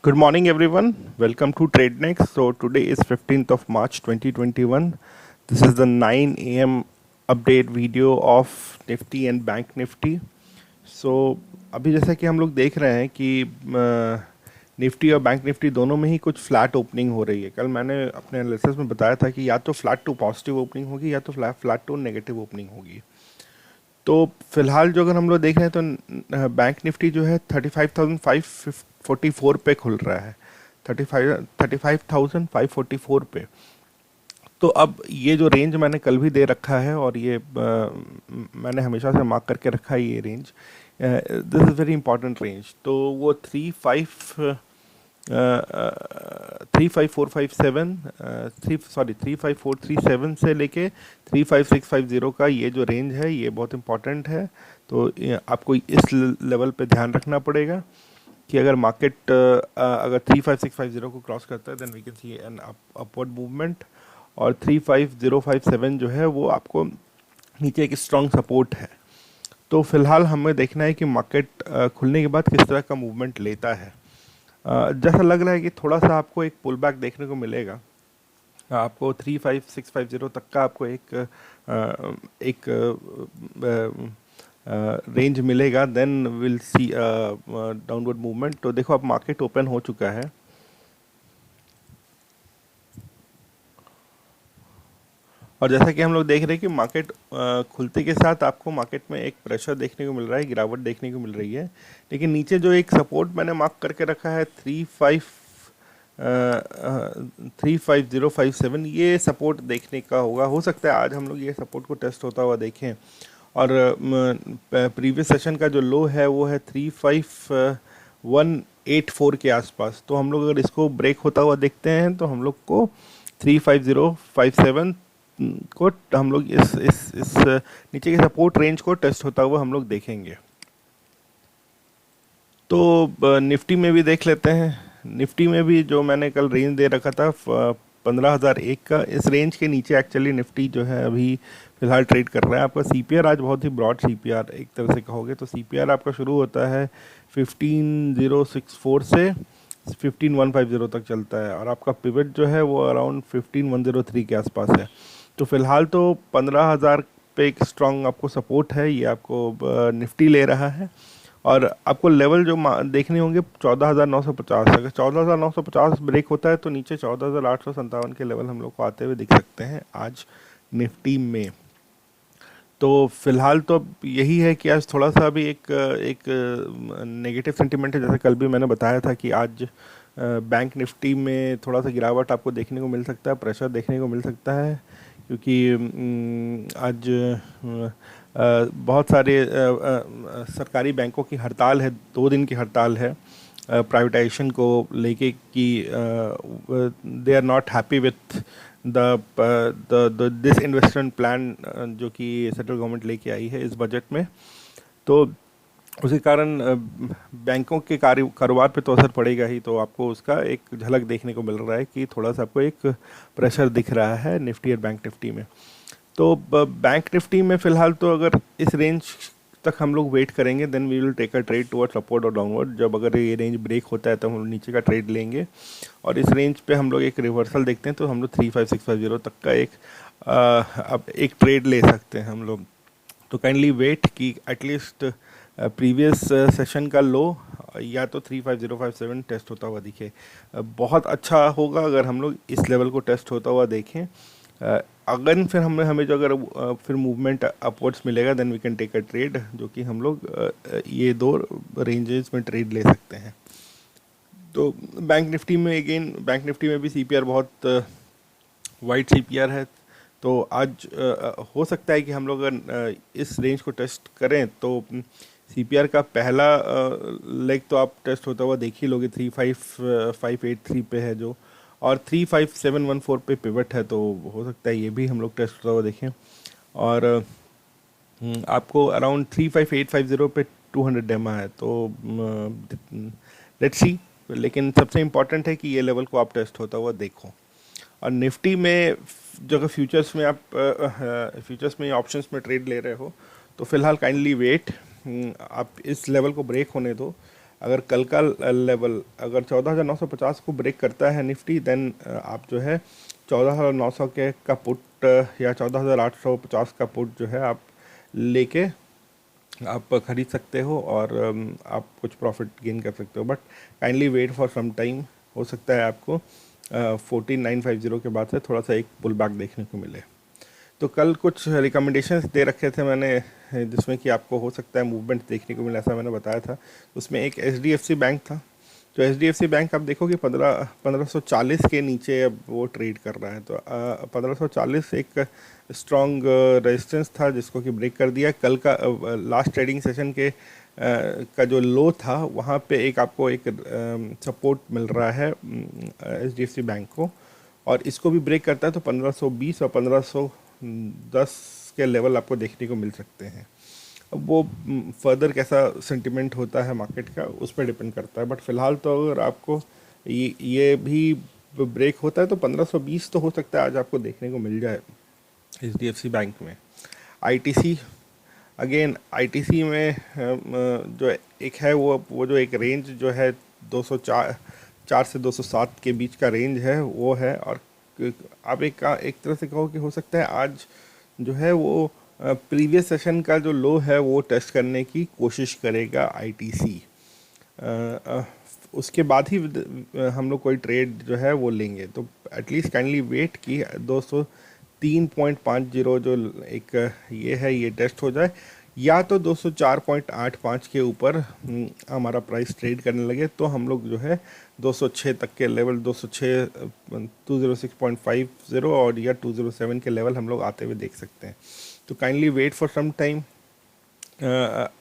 Good morning, everyone. Welcome to TradeNext. So today is 15th of March 2021. This is the 9 a.m. update video of Nifty and Bank Nifty. So अभी जैसा कि हम लोग देख रहे हैं कि निफ्टी और बैंक निफ्टी दोनों में ही कुछ फ्लैट ओपनिंग हो रही है। कल मैंने अपने एनालिसिस में बताया था कि या तो फ्लैट टू पॉजिटिव ओपनिंग होगी या तो फ्लैट टू नेगेटिव ओपनिंग होगी। तो फिलहाल जो अगर हम लोग देख रहे हैं तो बैंक निफ्टी जो है 35,544 पे खुल रहा है, 35,544 पे। तो अब ये जो रेंज मैंने कल भी दे रखा है और ये मैंने हमेशा से मार्क करके रखा है, ये range this is very important range. तो वो 35437 से लेके 35650 का ये जो रेंज है ये बहुत इंपॉर्टेंट है। तो आपको इस लेवल पे ध्यान रखना पड़ेगा कि अगर मार्केट अगर 35650 को क्रॉस करता है then we can see an upward movement, और 35057 जो है वो आपको नीचे एक स्ट्रॉन्ग सपोर्ट है। तो फिलहाल हमें देखना है कि मार्केट खुलने के बाद किस तरह का मूवमेंट लेता है। जैसा लग रहा है कि थोड़ा सा आपको एक पुल बैक देखने को मिलेगा। आपको 35650 तक का आपको एक रेंज मिलेगा, then will see downward movement. तो देखो अब मार्केट ओपन हो चुका है और जैसा कि हम लोग देख रहे हैं कि मार्केट खुलते के साथ आपको मार्केट में एक प्रेशर देखने को मिल रहा है, गिरावट देखने को मिल रही है। लेकिन नीचे जो एक सपोर्ट मैंने मार्क करके रखा है 35057, ये सपोर्ट देखने का होगा। हो सकता है आज हम लोग ये सपोर्ट को टेस्ट होता हुआ देखें। और प्रीवियस सेशन का जो लो है वो है 35184 के आसपास। तो हम लोग अगर इसको ब्रेक होता हुआ देखते हैं तो हम लोग को 35057 को हम लोग इस नीचे के सपोर्ट रेंज को टेस्ट होता हुआ हम लोग देखेंगे। तो निफ्टी में भी देख लेते हैं। निफ्टी में भी जो मैंने कल रेंज दे रखा था 15,001 का, इस रेंज के नीचे एक्चुअली निफ्टी जो है अभी फिलहाल ट्रेड कर रहा है। आपका सीपीआर आज बहुत ही ब्रॉड सीपीआर एक तरह से कहोगे तो सीपीआर आपका शुरू होता है 15,064 से 15,150 तक चलता है, और आपका पिवट जो है वो अराउंड 15,103 के आसपास है। तो फिलहाल तो 15,000 पे एक स्ट्रॉन्ग आपको सपोर्ट है, ये आपको निफ्टी ले रहा है। और आपको लेवल जो देखने होंगे 14,950। अगर 14,950 ब्रेक होता है तो नीचे 14,857 के लेवल हम लोग को आते हुए दिख सकते हैं आज निफ्टी में। तो फिलहाल तो यही है कि आज थोड़ा सा भी एक नेगेटिव सेंटिमेंट है। जैसे कल भी मैंने बताया था कि आज बैंक निफ्टी में थोड़ा सा गिरावट आपको देखने को मिल सकता है, प्रेशर देखने को मिल सकता है, क्योंकि आज बहुत सारे सरकारी बैंकों की हड़ताल है, 2 दिन की हड़ताल है प्राइवेटाइजेशन को लेके कि they are not happy with this investment plan जो कि सेंट्रल गवर्नमेंट लेके आई है इस बजट में। तो उसी कारण बैंकों के कारोबार पे तो असर पड़ेगा ही। तो आपको उसका एक झलक देखने को मिल रहा है कि थोड़ा सा आपको एक प्रेशर दिख रहा है निफ्टी और बैंक निफ्टी में। तो बैंक निफ्टी में फ़िलहाल तो अगर इस रेंज तक हम लोग वेट करेंगे then we will take a trade towards upward और डाउनवर्ड। जब अगर ये रेंज ब्रेक होता है तो हम लोग नीचे का ट्रेड लेंगे, और इस रेंज पे हम लोग एक रिवर्सल देखते हैं तो हम लोग 35650 तक का अब एक ट्रेड ले सकते हैं हम लोग। तो काइंडली वेट कि एटलीस्ट प्रीवियस सेशन का लो या तो 35057 टेस्ट होता हुआ दिखे। बहुत अच्छा होगा अगर हम लोग इस लेवल को टेस्ट होता हुआ देखें। अगर फिर हमें जो अगर फिर मूवमेंट अपवर्ड्स मिलेगा then we can take a trade, जो कि हम लोग ये 2 रेंजेस में ट्रेड ले सकते हैं। तो बैंक निफ्टी में अगेन बैंक निफ्टी में भी सीपीआर बहुत वाइड सीपीआर है। तो आज हो सकता है कि हम लोग अगर इस रेंज को टेस्ट करें तो सीपीआर का पहला लेग तो आप टेस्ट होता हुआ देख ही लोगे, 35583 पे है जो, और 35714 पे पिवट है। तो हो सकता है ये भी हम लोग टेस्ट होता हुआ देखें। और आपको अराउंड 35850 पे 200 डेमा है। तो लेट्स सी, लेकिन सबसे इम्पॉर्टेंट है कि ये लेवल को आप टेस्ट होता हुआ देखो। और निफ्टी में जो कि फ्यूचर्स में ऑप्शंस में ट्रेड ले रहे हो तो फिलहाल काइंडली वेट, आप इस लेवल को ब्रेक होने दो। अगर कल का लेवल अगर 14,950 को ब्रेक करता है निफ्टी, देन आप जो है 14,900 के का पुट या 14,850 का पुट जो है आप लेके आप खरीद सकते हो और आप कुछ प्रॉफिट गेन कर सकते हो। But kindly wait for some time, हो सकता है आपको 14,950 के बाद से थोड़ा सा एक पुल बैक देखने को मिले। तो कल कुछ रिकमेंडेशंस दे रखे थे मैंने, जिसमें कि आपको हो सकता है मूवमेंट देखने को मिले, ऐसा मैंने बताया था। उसमें एक एचडीएफसी बैंक था। तो एचडीएफसी बैंक आप देखोगे 1540 के नीचे अब वो ट्रेड कर रहा है। तो 1540 एक स्ट्रॉन्ग रेजिस्टेंस था जिसको कि ब्रेक कर दिया। कल का लास्ट ट्रेडिंग सेशन के का जो लो था वहाँ पे एक आपको एक सपोर्ट मिल रहा है एचडीएफसी बैंक को, और इसको भी ब्रेक करता है तो 1520 और 1510 के लेवल आपको देखने को मिल सकते हैं। अब वो फर्दर कैसा सेंटिमेंट होता है मार्केट का उस पर डिपेंड करता है। बट फिलहाल तो अगर आपको ये भी ब्रेक होता है तो 1520 तो हो सकता है आज आपको देखने को मिल जाए एचडीएफसी बैंक में। आईटीसी, अगेन आईटीसी में जो एक है वो जो एक रेंज जो है 204 से 207 के बीच का रेंज है वो है। और आप एक तरह से कहो कि हो सकता है आज जो है वो प्रीवियस सेशन का जो लो है वो टेस्ट करने की कोशिश करेगा आईटीसी। उसके बाद ही हम लोग कोई ट्रेड जो है वो लेंगे। तो एटलीस्ट काइंडली वेट कि 203.50 जो एक ये है ये टेस्ट हो जाए, या तो 204.85 के ऊपर हमारा प्राइस ट्रेड करने लगे तो हम लोग जो है 206 तक के लेवल 206 206.50 और या 207 के लेवल हम लोग आते हुए देख सकते हैं। तो kindly wait for some time.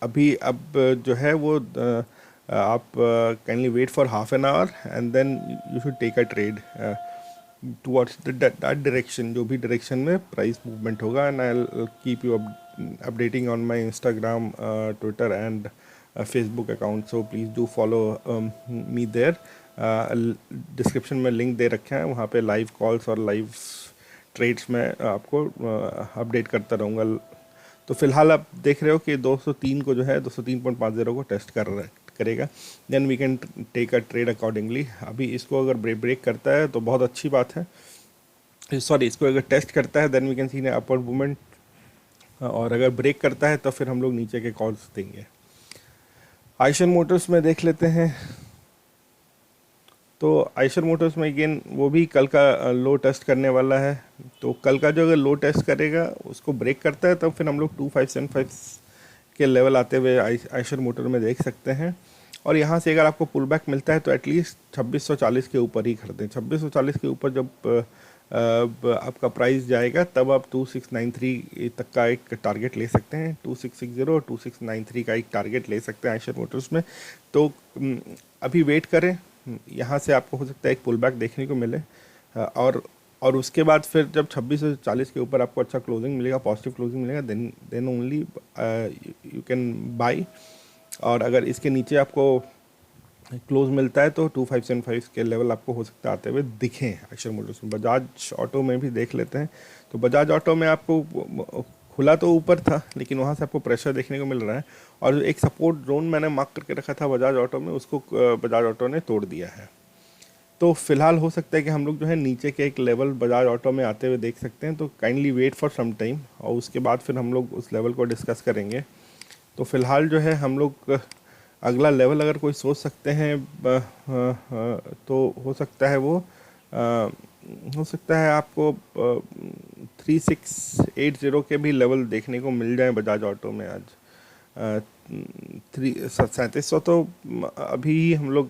अभी अब जो है वो आप kindly wait for half an hour and then you should take a trade towards that direction, जो भी डायरेक्शन में प्राइस मूवमेंट होगा। And I will keep you updating on my Instagram, Twitter and Facebook account, so please do follow me there. Description में link दे रखे हैं, वहाँ पे लाइव कॉल्स और लाइव ट्रेड्स में आपको अपडेट करता रहूँगा। तो फिलहाल आप देख रहे हो कि 203 को जो है 203.50 को टेस्ट करेगा, then we can take a trade accordingly. अभी इसको अगर ब्रेक करता है तो बहुत अच्छी बात है, सॉरी इसको अगर टेस्ट करता है then we can see an upward movement, और अगर ब्रेक करता है तो फिर हम लोग नीचे के कॉल्स देंगे। आइशर मोटर्स में देख लेते हैं। तो आइशर मोटर्स में अगेन वो भी कल का लो टेस्ट करने वाला है। तो कल का जो अगर लो टेस्ट करेगा उसको ब्रेक करता है तब फिर हम लोग 2575 के लेवल आते हुए आइशर मोटर में देख सकते हैं। और यहाँ से अगर आपको पुल बैक मिलता है तो एटलीस्ट 2640 के ऊपर ही खरीदें। 2640 के ऊपर जब आपका प्राइस जाएगा तब आप 2693 तक का एक टारगेट ले सकते हैं। 2660 और 2693 का एक टारगेट ले सकते हैं आइशर मोटर्स में। तो अभी वेट करें, यहाँ से आपको हो सकता है एक पुल बैक देखने को मिले, और उसके बाद फिर जब 2640 के ऊपर आपको अच्छा क्लोजिंग मिलेगा, पॉजिटिव क्लोजिंग मिलेगा, then only you can buy. और अगर इसके नीचे आपको क्लोज मिलता है तो 2575 के लेवल आपको हो सकता है आते हुए दिखें आइशर मोटर्स में। बजाज ऑटो में भी देख लेते हैं। तो बजाज ऑटो में आपको खुला तो ऊपर था लेकिन वहाँ से आपको प्रेशर देखने को मिल रहा है, और एक सपोर्ट जोन मैंने मार्क करके रखा था बजाज ऑटो में, उसको बजाज ऑटो ने तोड़ दिया है। तो फिलहाल हो सकता है कि हम लोग जो है नीचे के एक लेवल बजाज ऑटो में आते हुए देख सकते हैं। तो kindly wait for some time, और उसके बाद फिर हम लोग उस लेवल को डिस्कस करेंगे। तो फिलहाल जो है हम लोग अगला लेवल अगर कोई सोच सकते हैं तो हो सकता है वो हो सकता है आपको 3680 के भी लेवल देखने को मिल जाए बजाज ऑटो में आज। 3700 तो अभी हम लोग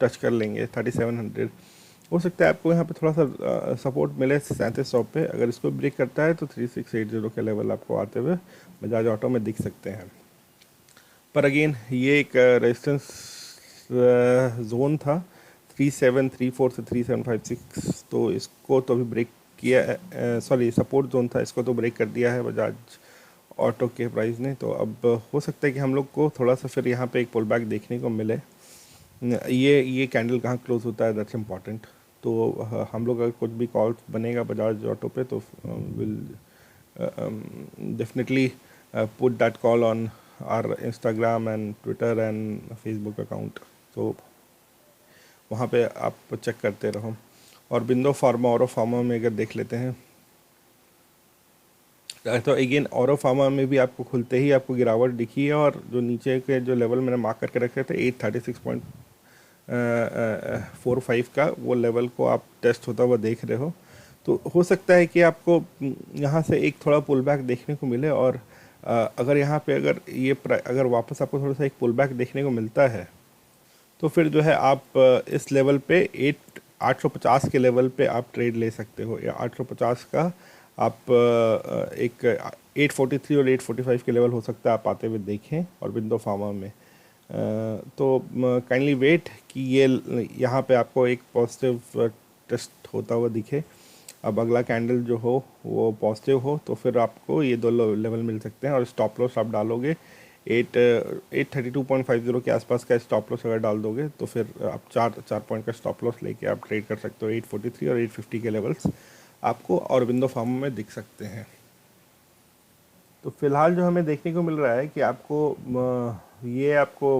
टच कर लेंगे। 3700 हो सकता है आपको यहाँ पे थोड़ा सा सपोर्ट मिले 3700 पे। अगर इसको ब्रेक करता है तो 3680 के लेवल आपको आते हुए बजाज ऑटो में दिख सकते हैं। पर अगेन ये एक रेजिस्टेंस जोन था 3734 से 3756, तो इसको तो अभी ब्रेक किया, सॉरी सपोर्ट जोन था, इसको तो ब्रेक कर दिया है बजाज ऑटो के प्राइस ने। तो अब हो सकता है कि हम लोग को थोड़ा सा फिर यहाँ पे एक पुल बैक देखने को मिले। ये कैंडल कहाँ क्लोज होता है दैट्स इम्पॉर्टेंट। तो हम लोग अगर कुछ भी कॉल बनेगा बजाज ऑटो पे तो will definitely put that call on our Instagram and Twitter and Facebook account, तो वहाँ पे आप चेक करते रहो। और बिंदो फार्मा और फार्मा में अगर देख लेते हैं तो अगेन और फार्मा में भी आपको खुलते ही आपको गिरावट दिखी है, और जो नीचे के जो लेवल मैंने मार्क करके रखे थे 836.45 का, वो लेवल को आप टेस्ट होता हुआ देख रहे हो। तो हो सकता है कि आपको यहाँ से एक थोड़ा पुल बैक देखने को मिले, और अगर यहाँ पे अगर ये अगर वापस आपको थोड़ा सा एक पुल बैक देखने को मिलता है तो फिर जो है आप इस लेवल पे 850 के लेवल पे आप ट्रेड ले सकते हो, या 850 का आप एक 843 और 845 के लेवल हो सकता है आप आते हुए देखें और बिंदो फार्मा में। तो काइंडली वेट कि ये यहाँ पे आपको एक पॉजिटिव टेस्ट होता हुआ दिखे। अब अगला कैंडल जो हो वो पॉजिटिव हो तो फिर आपको ये दो लेवल मिल सकते हैं, और स्टॉप लॉस आप डालोगे 832.50 के आसपास का स्टॉप लॉस अगर डाल दोगे तो फिर आप चार पॉइंट का स्टॉप लॉस लेके आप ट्रेड कर सकते हो। 843 और 850 के लेवल्स आपको औरबिंदो फार्मा में दिख सकते हैं। तो फिलहाल जो हमें देखने को मिल रहा है कि आपको ये आपको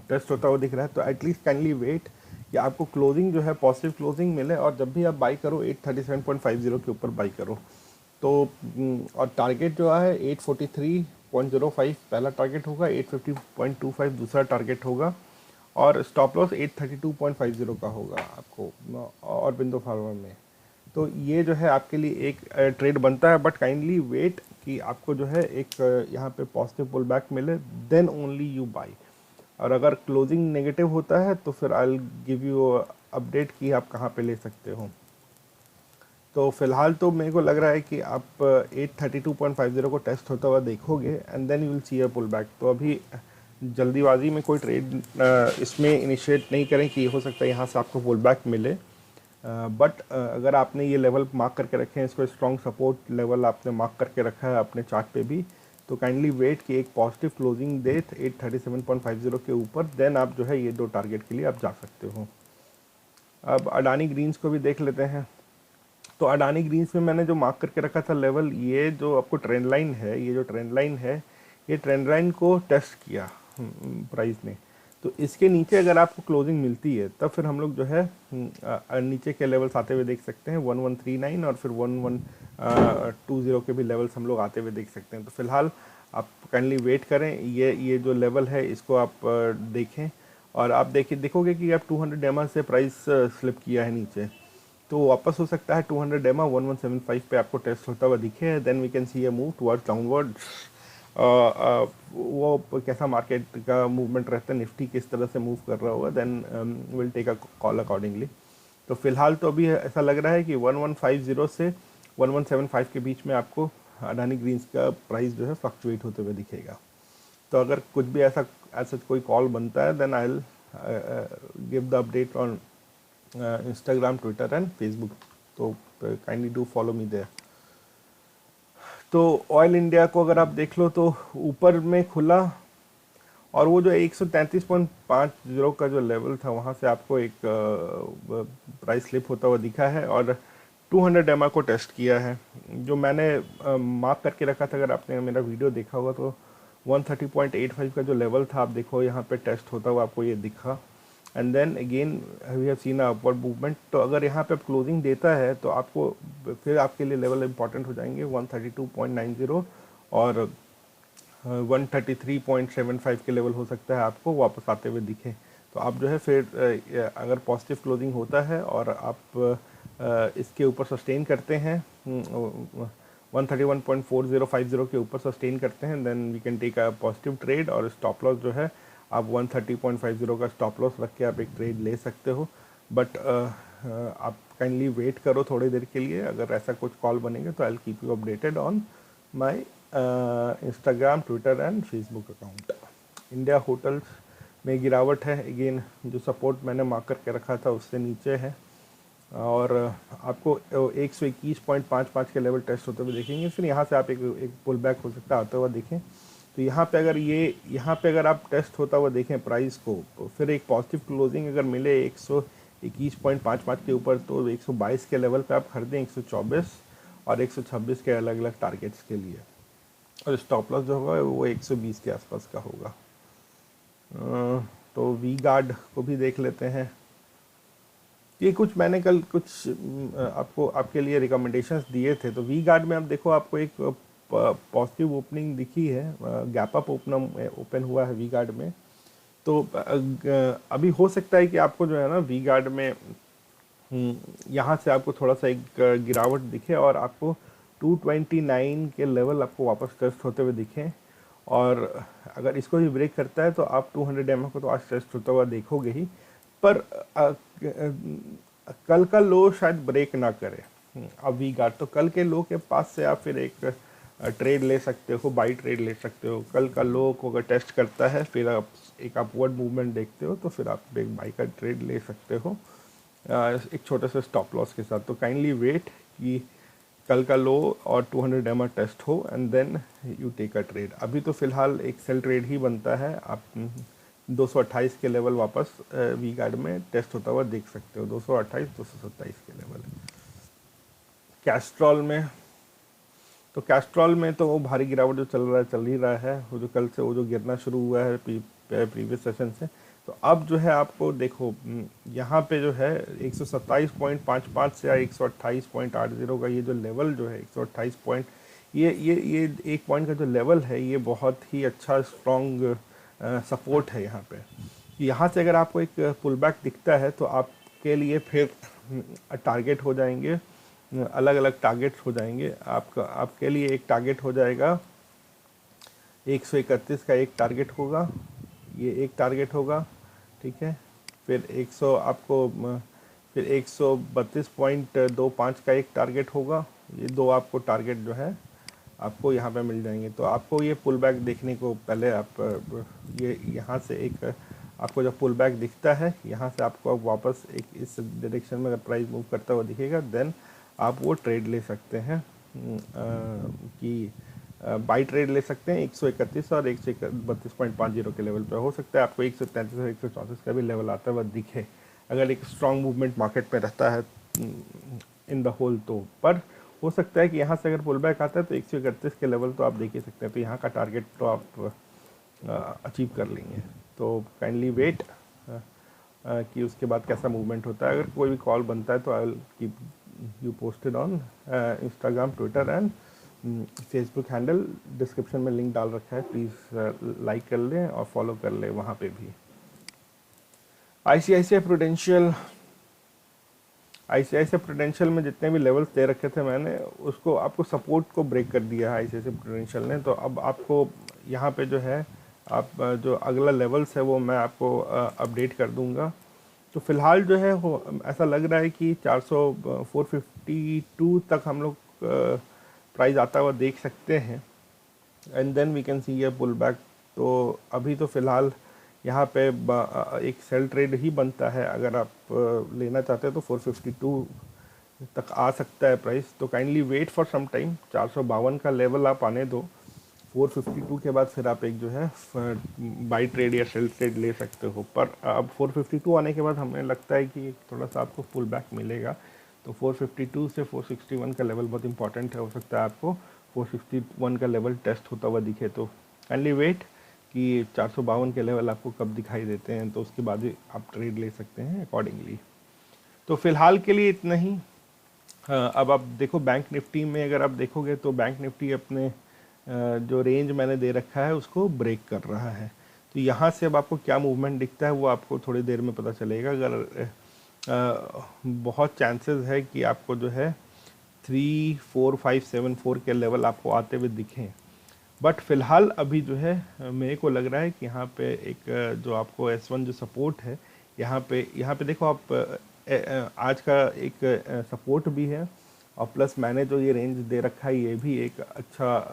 टेस्ट होता हुआ दिख रहा है, तो एटलीस्ट काइंडली वेट कि आपको क्लोजिंग जो है पॉजिटिव क्लोजिंग मिले, और जब भी आप बाई करो 837.50 के ऊपर बाई करो। तो और टारगेट जो है 843.05 पहला टारगेट होगा, 850.25 दूसरा टारगेट होगा, और स्टॉप लॉस 832.50 का होगा आपको और बिंदु फार्मा में। तो ये जो है आपके लिए एक ट्रेड बनता है, बट काइंडली वेट कि आपको जो है एक यहाँ पे पॉजिटिव पुल बैक मिले, देन ओनली यू बाई। और अगर क्लोजिंग नेगेटिव होता है तो फिर आई विल गिव यू अपडेट कि आप कहाँ पे ले सकते हो। तो फिलहाल तो मेरे को लग रहा है कि आप 832.50 को टेस्ट होता हुआ देखोगे, and then you will see a pull back. तो अभी जल्दीबाजी में कोई ट्रेड इसमें इनिशिएट नहीं करें कि हो सकता है यहाँ से आपको पुल बैक मिले, बट अगर आपने ये लेवल मार्क करके रखे हैं, इसको स्ट्रॉन्ग सपोर्ट लेवल आपने मार्क करके रखा है अपने चार्ट पे भी, तो काइंडली वेट कि एक पॉजिटिव क्लोजिंग दे 837.50 के ऊपर, देन आप जो है ये दो टारगेट के लिए आप जा सकते हो। अब अडानी ग्रीन्स को भी देख लेते हैं। तो अडानी ग्रीन्स में मैंने जो मार्क करके रखा था लेवल, ये जो आपको ट्रेंड लाइन है, ये जो ट्रेंड लाइन है, ये ट्रेंड लाइन को टेस्ट किया प्राइस ने। तो इसके नीचे अगर आपको क्लोजिंग मिलती है तब फिर हम लोग जो है नीचे के लेवल्स आते हुए देख सकते हैं 1139 और फिर 1120 के भी लेवल्स हम लोग आते हुए देख सकते हैं। तो फिलहाल आप काइंडली वेट करें, ये जो लेवल है इसको आप देखें, और आप देखोगे कि आप 200 एमआ से प्राइस स्लिप किया है नीचे, तो वापस हो सकता है 200 एमआ 1175 पे आपको टेस्ट होता हुआ दिखे, then we can see a move towards downward. वो कैसा मार्केट का मूवमेंट रहता है, निफ्टी किस तरह से मूव कर रहा होगा, then will take a call accordingly. तो फिलहाल तो अभी ऐसा लग रहा है कि 1150 से 1175 के बीच में आपको अडानी ग्रीन्स का प्राइस जो है फ्लक्चुएट होते हुए दिखेगा। तो अगर कुछ भी ऐसा कोई कॉल बनता है, then I will give the update on Instagram, Twitter and Facebook. तो kindly do follow me there. तो ऑयल इंडिया को अगर आप देख लो तो ऊपर में खुला, और वो जो 133.50 का जो लेवल था वहाँ से आपको एक प्राइस स्लिप होता हुआ दिखा है, और 200 एमआ को टेस्ट किया है। जो मैंने मार्क करके रखा था, अगर आपने मेरा वीडियो देखा होगा तो 130.85 का जो लेवल था, आप देखो यहाँ पे टेस्ट होता हुआ आपको ये दिखा, and then again we have seen a upward movement. तो अगर यहाँ पे क्लोजिंग देता है तो आपको फिर आपके लिए लेवल इंपॉर्टेंट हो जाएंगे 132.90 और 133.75 के लेवल हो सकता है आपको वापस आते हुए दिखे। तो आप जो है फिर अगर पॉजिटिव क्लोजिंग होता है और आप इसके ऊपर सस्टेन करते हैं 131.4050 के ऊपर सस्टेन करते हैं, then we can take a positive trade, और स्टॉप लॉस जो है आप 130.50 का स्टॉप लॉस रख के आप एक ट्रेड ले सकते हो। बट आप काइंडली वेट करो थोड़ी देर के लिए, अगर ऐसा कुछ कॉल बनेगा तो आई will keep you updated on my Instagram, Twitter and Facebook account. India hotels में गिरावट है, अगेन जो सपोर्ट मैंने मार्क करके रखा था उससे नीचे है, और आपको 121.55 के लेवल टेस्ट होते हुए देखेंगे। फिर यहाँ से आप एक पुल बैक हो सकता है आते हुआ देखें। तो यहाँ पे अगर आप टेस्ट होता हुआ देखें प्राइस को, तो फिर एक पॉजिटिव क्लोजिंग अगर मिले 121.55 के ऊपर, तो 122 के लेवल पे आप खरीदें 124 और 126 के अलग अलग टारगेट्स के लिए। और स्टॉप लॉस जो होगा वो 120 के आसपास का होगा। तो वी गार्ड को भी देख लेते हैं। ये कुछ मैंने कल कुछ आपको आपके लिए रिकमेंडेशंस दिए थे। तो वी गार्ड में आप देखो, आपको एक पॉजिटिव ओपनिंग दिखी है, गैप अप ओपन हुआ है वी गार्ड में। तो अभी हो सकता है कि आपको जो है ना वी गार्ड में यहाँ से आपको थोड़ा सा एक गिरावट दिखे और आपको 229 के लेवल आपको वापस टेस्ट होते हुए दिखें। और अगर इसको भी ब्रेक करता है तो आप 200 एम को तो आज टेस्ट होता हुआ देखोगे ही, पर कल का लो शायद ब्रेक ना करे। अब वी गार्ड तो कल के लो के पास से आप फिर एक ट्रेड ले सकते हो, बाई ट्रेड ले सकते हो। कल का लो को अगर टेस्ट करता है फिर आप एक अपवर्ड मूवमेंट देखते हो तो फिर आप एक बाई का ट्रेड ले सकते हो एक छोटे से स्टॉप लॉस के साथ। तो काइंडली वेट कि कल का लो और 200 एम टेस्ट हो and then you take a trade. अभी तो फिलहाल एक सेल ट्रेड ही बनता है। आप 228 के लेवल वापस वी गार्ड में टेस्ट होता हुआ देख सकते हो, 228 227 के लेवल। कैस्ट्रॉल में तो वो भारी गिरावट जो चल ही रहा है, वो जो कल से वो जो गिरना शुरू हुआ है प्रीवियस सेशन से। तो अब जो है आपको देखो यहाँ पे जो है 127.55 से 128.80 का ये जो लेवल जो है 128 पॉइंट, ये एक पॉइंट का जो लेवल है ये बहुत ही अच्छा स्ट्रॉन्ग सपोर्ट है यहाँ पे। यहाँ से अगर आपको एक पुल बैक दिखता है तो आपके लिए फिर टारगेट हो जाएंगे, अलग अलग टारगेट हो जाएंगे। आपके लिए एक टारगेट हो जाएगा 131 का, एक टारगेट होगा, ये एक टारगेट होगा, ठीक है। फिर 100 आपको फिर 132.25 का एक टारगेट होगा। ये दो आपको टारगेट जो है आपको यहाँ पे मिल जाएंगे। तो आपको ये पुल बैक देखने को पहले आप ये यहाँ से एक आपको जब पुल बैक दिखता है यहाँ से आपको अब वापस एक इस डायरेक्शन में अगर प्राइस मूव करता हुआ दिखेगा देन आप वो ट्रेड ले सकते हैं कि बाई ट्रेड ले सकते हैं 131 और 132.50 के लेवल पर। हो सकता है आपको 133 और 134 का भी लेवल आता हुआ दिखे अगर एक स्ट्रॉन्ग मूवमेंट मार्केट में रहता है इन द होल। तो पर हो सकता है कि यहाँ से अगर पुल बैक आता है तो 131 के लेवल तो आप देख ही सकते हैं। तो यहाँ का टारगेट तो आप अचीव कर लेंगे। तो काइंडली वेट कि उसके बाद कैसा मूवमेंट होता है। अगर कोई भी कॉल बनता है तो आई will keep you posted on Instagram, Twitter and Facebook handle. Description में लिंक डाल रखा है, प्लीज़ लाइक कर लें और फॉलो कर लें वहाँ पे भी। आईसीआईसीआई प्रूडेंशियल में जितने भी लेवल्स दे रखे थे मैंने उसको आपको सपोर्ट को ब्रेक कर दिया है आईसीआईसीआई प्रूडेंशियल ने। तो अब आपको यहाँ पे जो है आप जो अगला लेवल्स है वो मैं आपको अपडेट कर दूंगा। तो फिलहाल जो है वो ऐसा लग रहा है कि 452 तक हम लोग प्राइस आता हुआ देख सकते हैं and then we can see a pull back. तो अभी तो फिलहाल यहाँ पे एक सेल ट्रेड ही बनता है। अगर आप लेना चाहते हैं तो 452 तक आ सकता है प्राइस। तो kindly wait for some time. 452 का लेवल आप आने दो, 452 के बाद फिर आप एक जो है बाई ट्रेड या सेल ट्रेड ले सकते हो। पर अब 452 आने के बाद हमें लगता है कि थोड़ा सा आपको पुल बैक मिलेगा। तो 452 से 461 का लेवल बहुत इंपॉर्टेंट है। हो सकता है आपको 461 का लेवल टेस्ट होता हुआ दिखे। तो काइंडली वेट कि 452 के लेवल आपको कब दिखाई देते हैं, तो उसके बाद ही आप ट्रेड ले सकते हैं अकॉर्डिंगली। तो फिलहाल के लिए इतना ही। अब आप देखो बैंक निफ्टी में अगर आप देखोगे तो बैंक निफ्टी अपने जो रेंज मैंने दे रखा है उसको ब्रेक कर रहा है। तो यहाँ से अब आपको क्या मूवमेंट दिखता है वो आपको थोड़ी देर में पता चलेगा। अगर बहुत चांसेस है कि आपको जो है 3, 4, 5, 7, 4 के लेवल आपको आते हुए दिखें। बट फिलहाल अभी जो है मेरे को लग रहा है कि यहाँ पे एक जो आपको S1 जो सपोर्ट है यहाँ पे देखो आप आज का एक सपोर्ट भी है और प्लस मैंने जो ये रेंज दे रखा है ये भी एक अच्छा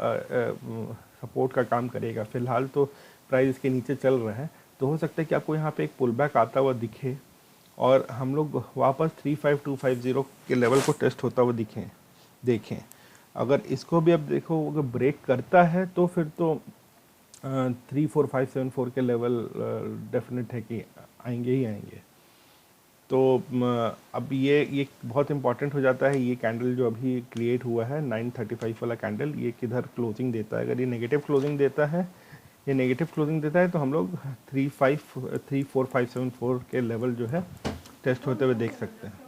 सपोर्ट का काम करेगा। फिलहाल तो प्राइस के नीचे चल रहा है तो हो सकता है कि आपको यहाँ पे एक पुल बैक आता हुआ दिखे और हम लोग वापस 35250 के लेवल को टेस्ट होता हुआ देखें। अगर इसको भी अब देखो अगर ब्रेक करता है तो फिर तो 34574 के लेवल डेफिनेट है कि आएंगे ही आएंगे। तो अब ये बहुत इंपॉर्टेंट हो जाता है। ये कैंडल जो अभी क्रिएट हुआ है 935 वाला कैंडल, ये किधर क्लोजिंग देता है। अगर ये नेगेटिव क्लोजिंग देता है, ये नेगेटिव क्लोजिंग देता है तो हम लोग 34574 के लेवल जो है टेस्ट होते हुए देख सकते हैं।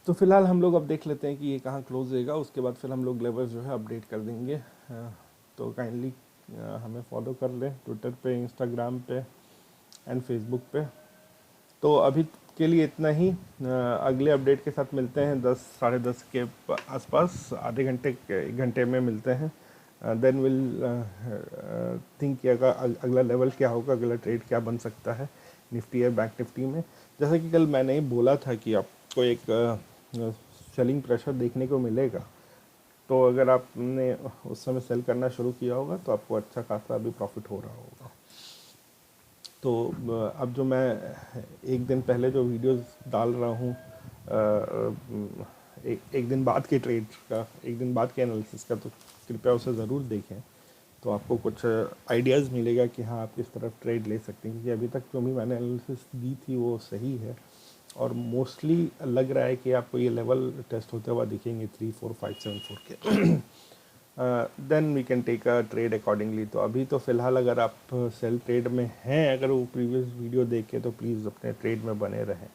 तो फिलहाल हम लोग अब देख लेते हैं कि ये कहाँ क्लोज होएगा, उसके बाद फिर हम लोग लेवल जो है अपडेट कर देंगे। तो काइंडली हमें फॉलो कर लें ट्विटर पे, इंस्टाग्राम पे एंड फेसबुक पे। तो अभी के लिए इतना ही। अगले अपडेट के साथ मिलते हैं 10 साढ़े 10 के आसपास, आधे घंटे 1 घंटे में मिलते हैं। देन विल थिंक कि अगला लेवल क्या होगा, अगला ट्रेड क्या बन सकता है निफ्टी या बैंक निफ्टी में। जैसा कि कल मैंने ही बोला था कि आपको एक सेलिंग प्रेशर देखने को मिलेगा, तो अगर आपने उस समय सेल करना शुरू किया होगा तो आपको अच्छा खासा अभी प्रॉफिट हो रहा होगा। तो अब जो मैं एक दिन पहले जो वीडियोस डाल रहा हूँ, एक दिन बाद के ट्रेड का, एक दिन बाद के एनालिसिस का, तो कृपया उसे ज़रूर देखें। तो आपको कुछ आइडियाज़ मिलेगा कि हाँ आप किस तरफ ट्रेड ले सकते हैं, क्योंकि अभी तक जो भी मैंने एनालिसिस दी थी वो सही है। और मोस्टली लग रहा है कि आपको ये लेवल टेस्ट होते हुआ दिखेंगे 34574 के। Then we can take a trade accordingly. तो अभी तो फ़िलहाल अगर आप सेल ट्रेड में हैं, अगर वो प्रीवियस वीडियो देखें तो प्लीज़ अपने ट्रेड में बने रहें।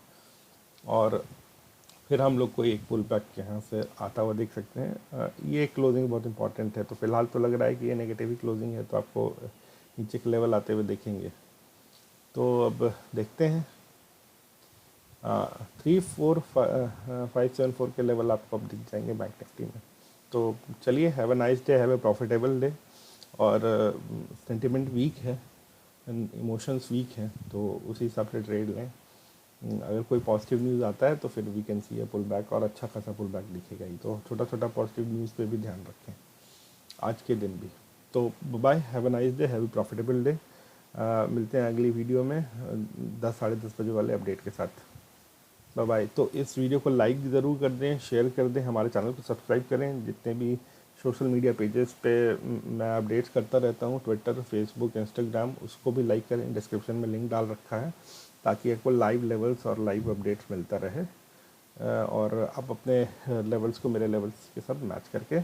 और फिर हम लोग को एक पुल बैक यहाँ से आता हुआ देख सकते हैं। ये क्लोजिंग बहुत इंपॉर्टेंट है। तो फिलहाल तो लग रहा है कि ये नेगेटिव ही क्लोजिंग है, तो आपको नीचे के लेवल आते हुए देखेंगे। तो अब देखते हैं 34574 के लेवल आपको अब दिख जाएंगे बैंक निफ्टी में। तो चलिए, have a nice day, have a profitable day. और सेंटिमेंट वीक है, इमोशंस वीक हैं, तो उसी हिसाब से ट्रेड लें। अगर कोई पॉजिटिव न्यूज़ आता है तो फिर we can see a pull back, और अच्छा खासा पुल बैक दिखेगा ही। तो छोटा छोटा पॉजिटिव न्यूज़ पे भी ध्यान रखें आज के दिन भी। तो bye, have a nice day, have a profitable day. मिलते हैं अगली वीडियो में 10 साढ़े 10 बजे वाले अपडेट के साथ। Bye bye. तो इस वीडियो को लाइक ज़रूर कर दें, शेयर कर दें, हमारे चैनल को सब्सक्राइब करें। जितने भी सोशल मीडिया पेजेस पे मैं अपडेट्स करता रहता हूँ, ट्विटर, फेसबुक, इंस्टाग्राम, उसको भी लाइक करें। डिस्क्रिप्शन में लिंक डाल रखा है, ताकि आपको लाइव लेवल्स और लाइव अपडेट्स मिलता रहे। और आप अपने लेवल्स को मेरे लेवल्स के साथ मैच करके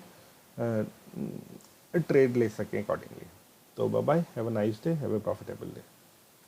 ट्रेड ले सकें अकॉर्डिंगली। तो bye bye, have a nice day, have a profitable day.